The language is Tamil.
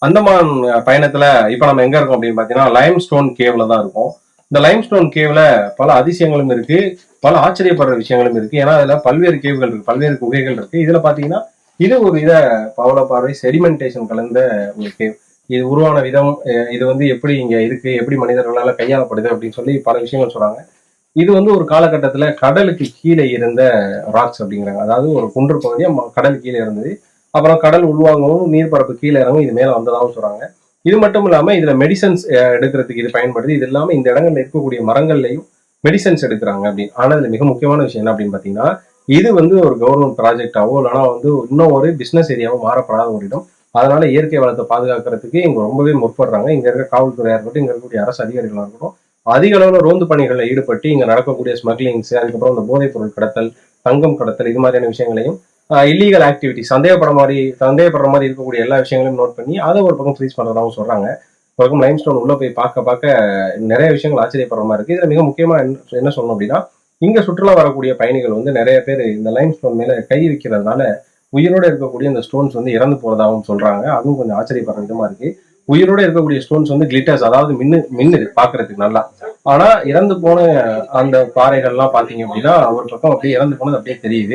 அந்தமான் பயணத்துல இப்ப நம்ம எங்க இருக்கோம் அப்படின்னு பாத்தீங்கன்னா லைம் ஸ்டோன் கேவ்ல தான் இருக்கும். இந்த லைம் ஸ்டோன் கேவ்ல பல அதிசயங்களும் இருக்கு, பல ஆச்சரியப்படுற விஷயங்களும் இருக்கு. ஏன்னா அதுல பல்வேறு கேவ்கள் இருக்கு, பல்வேறு குகைகள் இருக்கு. இதுல பாத்தீங்கன்னா இது ஒரு வித பவளப்பாறை செடிமெண்டேஷன் கலந்த ஒரு கேவ். இது உருவான விதம், இது வந்து எப்படி இங்க இருக்கு, எப்படி மனிதர்களால கையாளப்படுது அப்படின்னு சொல்லி பல விஷயங்கள் சொல்றாங்க. இது வந்து ஒரு காலகட்டத்துல கடலுக்கு கீழே இருந்த ராக்ஸ் அப்படிங்கிறாங்க. அதாவது ஒரு குன்று பகுதியா கடல் கீழே இருந்தது. அப்புறம் கடல் உள்வாங்கவும் நீர்பரப்பு கீழே இறங்கும் இது மேல வந்ததாகவும் சொல்றாங்க. இது மட்டும் இல்லாம இதுல மெடிசன்ஸ் எடுக்கிறதுக்கு இது பயன்படுது. இது இல்லாம இந்த இடங்கள்ல இருக்கக்கூடிய மரங்கள்லயும் மெடிசன்ஸ் எடுக்கிறாங்க அப்படின்னு. ஆனா இதுல மிக முக்கியமான விஷயம் என்ன அப்படின்னு பாத்தீங்கன்னா, இது வந்து ஒரு கவர்மெண்ட் ப்ராஜெக்டாவோ இல்லைன்னா வந்து இன்னும் ஒரு பிசினஸ் ஏரியாவோ மாறப்படாத ஒரு இடம். அதனால இயற்கை வளத்தை பாதுகாக்கிறதுக்கு இங்க ரொம்பவே முற்படுறாங்க. இங்க இருக்க காவல்துறையா இருக்கட்டும், இங்க இருக்கக்கூடிய அரசு அதிகாரிகளா இருக்கட்டும், அதிக அளவுல ரோந்து பணிகளில் ஈடுபட்டு இங்க நடக்கக்கூடிய ஸ்மக்லிங்ஸ், அதுக்கப்புறம் இந்த போதைப் பொருள் கடத்தல், தங்கம் கடத்தல், இது மாதிரியான விஷயங்களையும் இல்லீகல் ஆக்டிவிட்டி சந்தேகப்படுற மாதிரி இருக்கக்கூடிய எல்லா விஷயங்களையும் நோட் பண்ணி அதை ஒரு பக்கம் ஃப்ரீஸ் பண்றதாகவும் சொல்றாங்க. ஒரு பக்கம் லைம்ஸ்டோன் உள்ள போய் பார்க்க பார்க்க நிறைய விஷயங்கள் ஆச்சரியப்படுற மாதிரி இருக்கு. இதுல மிக முக்கியமா என்ன சொல்லணும் அப்படின்னா, இங்க சுற்றுலா வரக்கூடிய பயணிகள் வந்து நிறைய பேர் இந்த லைம்ஸ்டோன் மேல கை வைக்கிறதுனால உயிரோட இருக்கக்கூடிய இந்த ஸ்டோன்ஸ் வந்து இறந்து போறதாகவும் சொல்றாங்க. அதுவும் கொஞ்சம் ஆச்சரியப்படுற விதமா இருக்கு. உயிரோட இருக்கக்கூடிய ஸ்டோன்ஸ் வந்து கிளிட்டர்ஸ், அதாவது மின்னுது பாக்குறதுக்கு நல்லா. ஆனா இறந்து போன அந்த பாறைகள்லாம் பாத்தீங்க அப்படின்னா ஒரு பக்கம் அப்படியே இறந்து போனது அப்படியே தெரியுது.